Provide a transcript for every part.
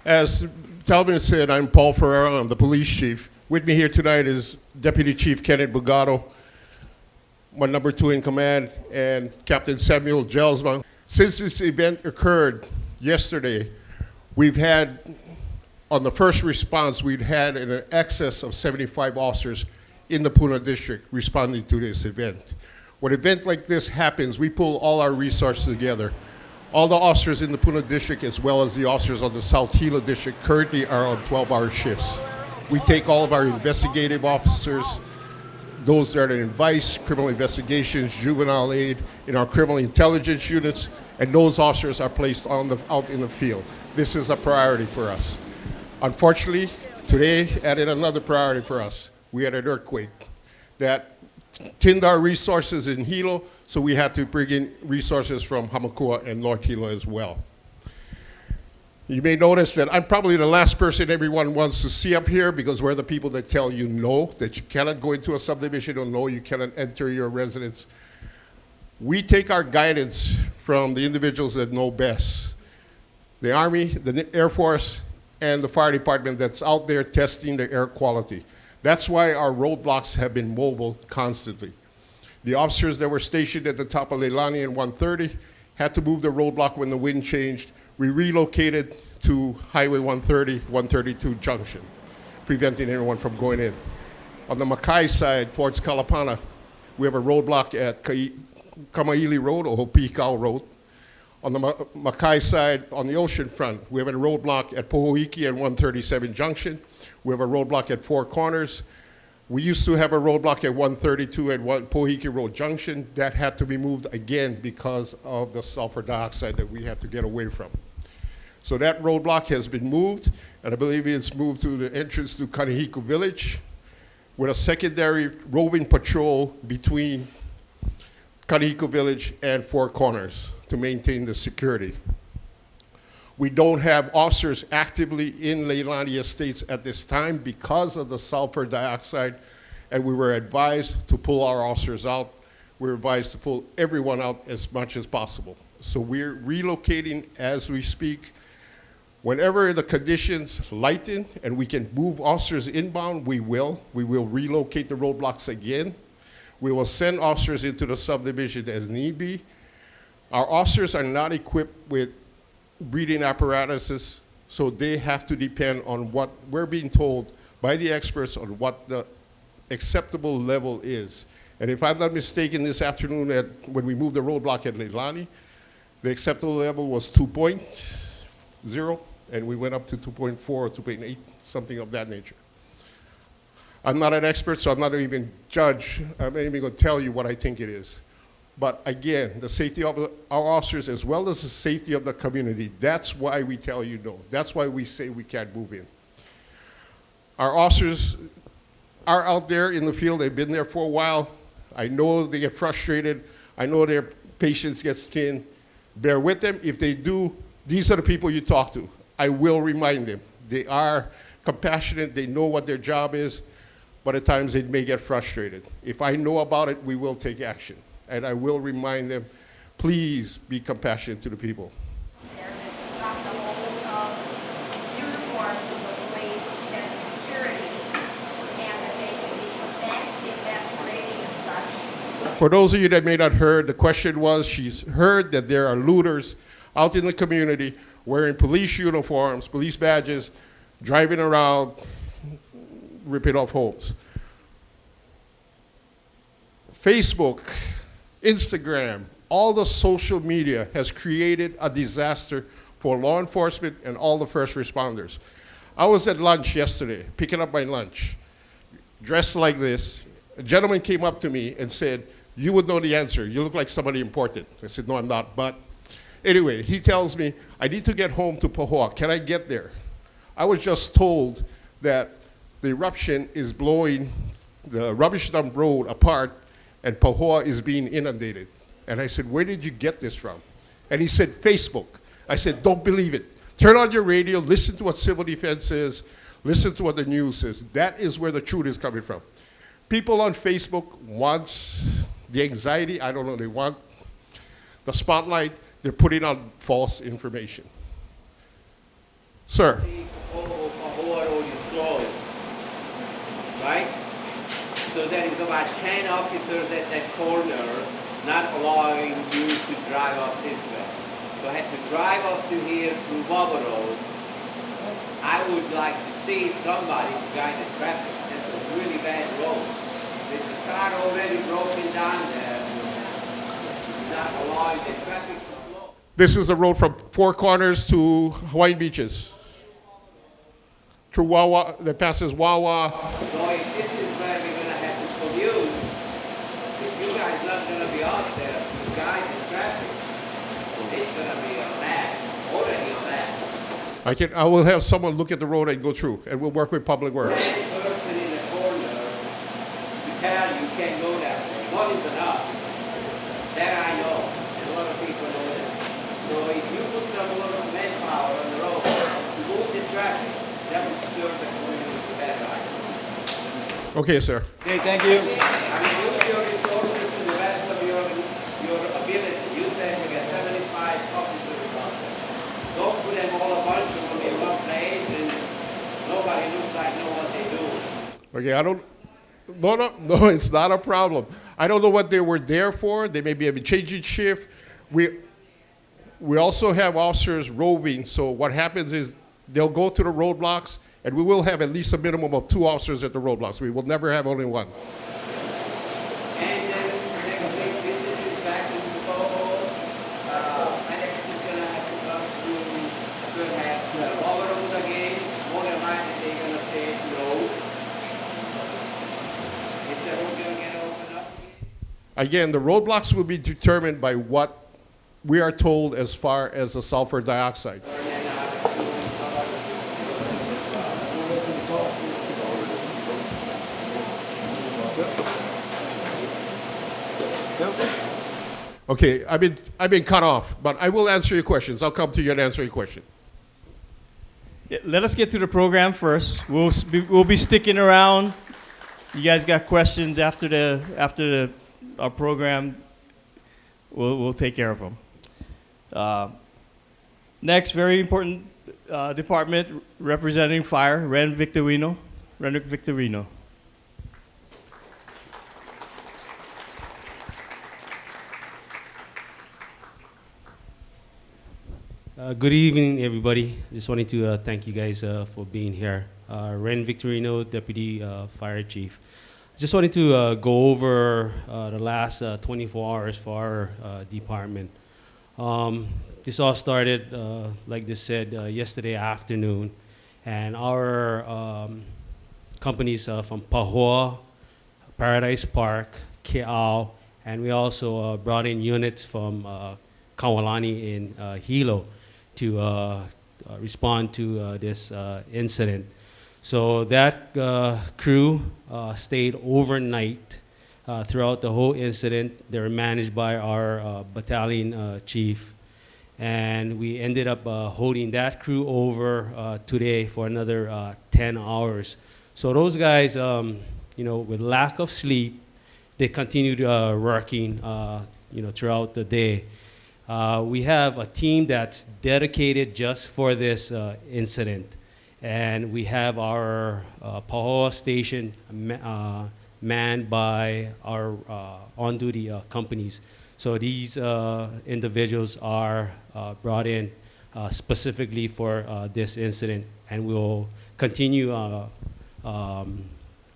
As Talbot said, I'm Paul Ferrera. I'm the police chief. With me here tonight is Deputy Chief Kenneth Bugado, my number 2 in command, and Captain Samuel Gelsman. Since this event occurred yesterday, we've had, on the first response, we've had an excess of 75 officers in the Puna district responding to this event. When an event like this happens, we pull all our resources together. All the officers in the Puna district, as well as the officers on the South Hilo district, currently are on 12-hour shifts. We take all of our investigative officers, those that are in vice, criminal investigations, juvenile aid, in our criminal intelligence units, and those officers are placed out in the field. This is a priority for us. Unfortunately, today added another priority for us. We had an earthquake that thinned our resources in Hilo, so we had to bring in resources from Hamakua and North Hilo as well. You may notice that I'm probably the last person everyone wants to see up here because we're the people that tell you no, that you cannot go into a subdivision, or no, you cannot enter your residence. We take our guidance from the individuals that know best. The Army, the Air Force, and the fire department that's out there testing the air quality. That's why our roadblocks have been mobile constantly. The officers that were stationed at the top of Leilani and 130 had to move the roadblock when the wind changed. We relocated to Highway 130, 132 junction, preventing anyone from going in. On the Makai side, towards Kalapana, we have a roadblock at Kamaili Road, or Hopikau Road. On the Makai side, on the ocean front, we have a roadblock at Pohoiki and 137 junction. We have a roadblock at Four Corners. We used to have a roadblock at 132 at Pohoiki Road Junction. That had to be moved again because of the sulfur dioxide that we had to get away from. So that roadblock has been moved, and I believe it's moved to the entrance to Kanihiku Village with a secondary roving patrol between Kanihiku Village and Four Corners to maintain the security. We don't have officers actively in Leilani Estates at this time because of the sulfur dioxide, and we were advised to pull our officers out. We were advised to pull everyone out as much as possible. So we're relocating as we speak. Whenever the conditions lighten and we can move officers inbound, we will. We will relocate the roadblocks again. We will send officers into the subdivision as need be. Our officers are not equipped with breathing apparatuses, so they have to depend on what we're being told by the experts on what the acceptable level is. And if I'm not mistaken, this afternoon when we moved the roadblock at Leilani, the acceptable level was 2.0, and we went up to 2.4 or 2.8, something of that nature. I'm not an expert, so I'm not even judge. I'm not even going to tell you what I think it is. But again, the safety of our officers as well as the safety of the community, that's why we tell you no. That's why we say we can't move in. Our officers are out there in the field. They've been there for a while. I know they get frustrated. I know their patience gets thin. Bear with them. If they do, these are the people you talk to. I will remind them. They are compassionate. They know what their job is, but at times they may get frustrated. If I know about it, we will take action. And I will remind them, please be compassionate to the people. Got the whole uniforms of the police and security, and that they can be fast masquerading as such. For those of you that may not heard, the question was, she's heard that there are looters out in the community wearing police uniforms, police badges, driving around, ripping off homes. Facebook, Instagram, all the social media has created a disaster for law enforcement and all the first responders. I was at lunch yesterday, picking up my lunch, dressed like this. A gentleman came up to me and said, "You would know the answer. You look like somebody important." I said, "No, I'm not." But anyway, he tells me, "I need to get home to Pahoa. Can I get there?" I was just told that the eruption is blowing the rubbish dump road apart and Pahoa is being inundated. And I said, "Where did you get this from?" And he said, "Facebook." I said, "Don't believe it. Turn on your radio, listen to what civil defense says, listen to what the news says. That is where the truth is coming from." People on Facebook want the anxiety, I don't know, they want the spotlight, they're putting out false information. Sir. Pahoa Road is closed, right? So there is about 10 officers at that corner not allowing you to drive up this way. So I had to drive up to here through Bubba Road. I would like to see somebody to guide the traffic. That's a really bad road. There's a car already broken down there, not allowing the traffic to flow. This is the road from Four Corners to Hawaiian Beaches. Through Wawa, that passes Wawa. So if this is where we're going to have to commute, if you guys not going to be out there to guide the traffic, it's going to be on that, already on that. I will have someone look at the road and go through, and we'll work with Public Works. One person in the corner to tell you can't go that way. One is enough. That I know. And a lot of people know that. So if you put some lot of manpower on the road to move the traffic, that would serve the community better. Okay, sir. Okay, thank you. I mean, use your resources to the best of your ability. You said you got 75 officers out there. Don't put them all a bunch of them in one place and nobody looks like know what they do. Okay, no, it's not a problem. I don't know what they were there for. They may be changing shift. We also have officers roving, so what happens is they'll go to the roadblocks, and we will have at least a minimum of 2 officers at the roadblocks. We will never have only 1. And then next week, business is back in the Toho. FedEx is going to have to come to have the overload again. More than likely, they're going to say no. Is the road going to get opened up again? Again, the roadblocks will be determined by what we are told as far as the sulfur dioxide. Okay, I've been cut off, but I will answer your questions. I'll come to you and answer your question. Yeah, let us get to the program first. We'll be sticking around. You guys got questions after our program? We'll take care of them. Next, very important department representing fire, Renrick Victorino. Good evening, everybody. Just wanted to thank you guys for being here. Ren Victorino, Deputy Fire Chief. Just wanted to go over the last 24 hours for our department. This all started, like they said, yesterday afternoon, and our companies from Pahoa, Paradise Park, Ke'au, and we also brought in units from Kawalani in Hilo to respond to this incident. So that crew stayed overnight throughout the whole incident. They were managed by our battalion chief. And we ended up holding that crew over today for another 10 hours. So those guys, with lack of sleep, they continued working, throughout the day. We have a team that's dedicated just for this incident. And we have our Pahoa station manned by our on-duty companies. So these individuals are brought in specifically for this incident, and we'll continue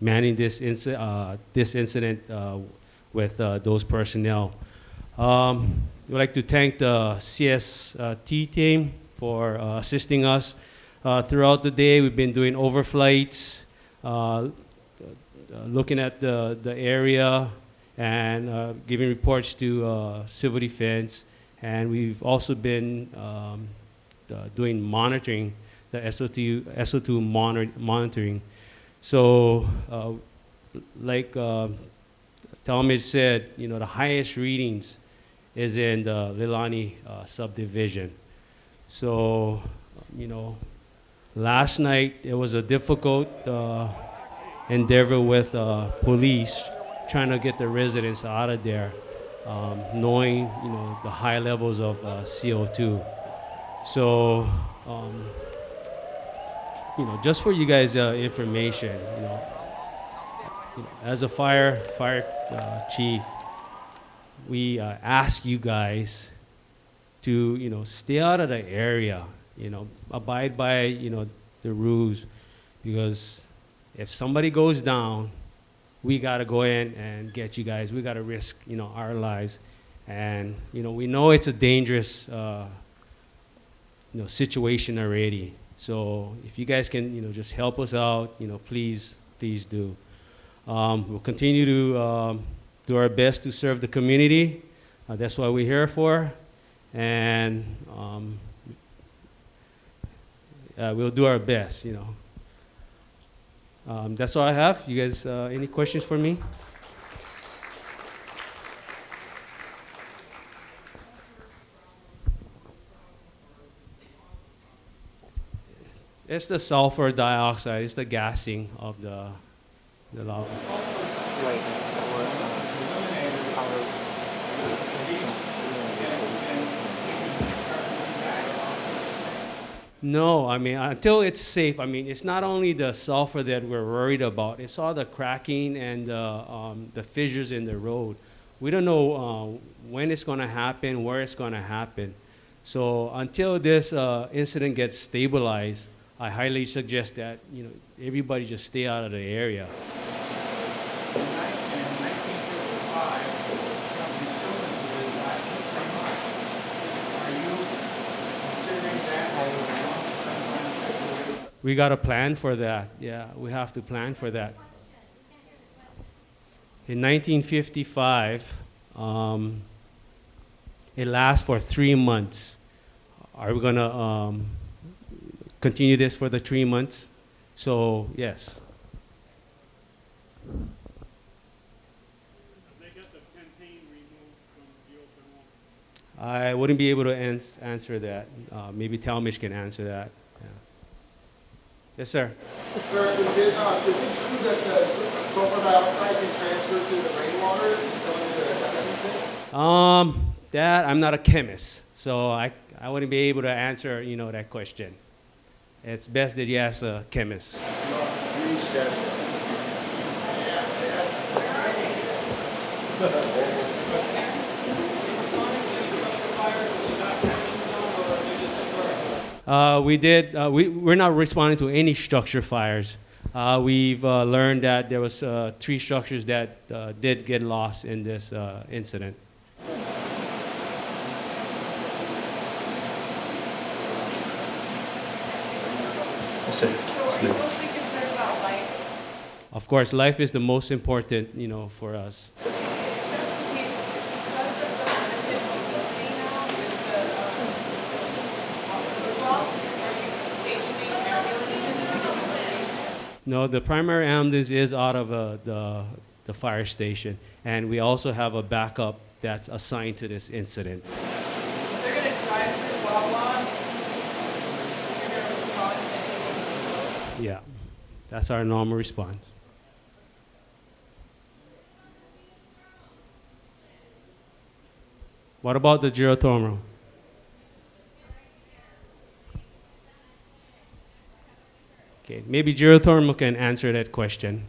manning this incident with those personnel. We'd like to thank the CST team for assisting us throughout the day. We've been doing overflights, looking at the area, and giving reports to civil defense. And we've also been doing monitoring, the SO2 monitoring. So like Talmadge said, the highest readings is in the Lilani subdivision. So, last night it was a difficult endeavor with police trying to get the residents out of there, knowing the high levels of CO2. So just for you guys' information, as a fire chief, we ask you guys to, stay out of the area, abide by, the rules, because if somebody goes down, we got to go in and get you guys. We got to risk, our lives. And, we know it's a dangerous, situation already. So if you guys can, just help us out, please do. We'll continue to do our best to serve the community. That's what we're here for. And we'll do our best, That's all I have. You guys, any questions for me? It's the sulfur dioxide. It's the gassing of the lava. No, I mean, until it's safe, I mean, it's not only the sulfur that we're worried about, it's all the cracking and the fissures in the road. We don't know when it's going to happen, where it's going to happen. So until this incident gets stabilized, I highly suggest that, everybody just stay out of the area. We got to plan for that. Yeah, we have to plan for that. In 1955, it lasts for 3 months. Are we going to continue this for the 3 months? So, yes. They got the campaign removed from geothermal. I wouldn't be able to answer that. Maybe Talmish can answer that. Yeah. Yes, sir. Sir, is it true that the sulfur dioxide can transfer to the rainwater and so into the everything? That I'm not a chemist, so I wouldn't be able to answer that question. It's best that you ask a chemist. We're not responding to any structure fires. We've learned that there was 3 structures that did get lost in this incident. So are you mostly concerned about life? Of course, life is the most important, for us. If that's the case, is it because of the limited mobility now with the routes? Are you stationing ambulances to get patients? No, the primary ambulance is out of the fire station, and we also have a backup that's assigned to this incident. They're going to drive through Wawa. You're going to respond to anything. Yeah, that's our normal response. What about the geothermal? Okay, maybe geothermal can answer that question.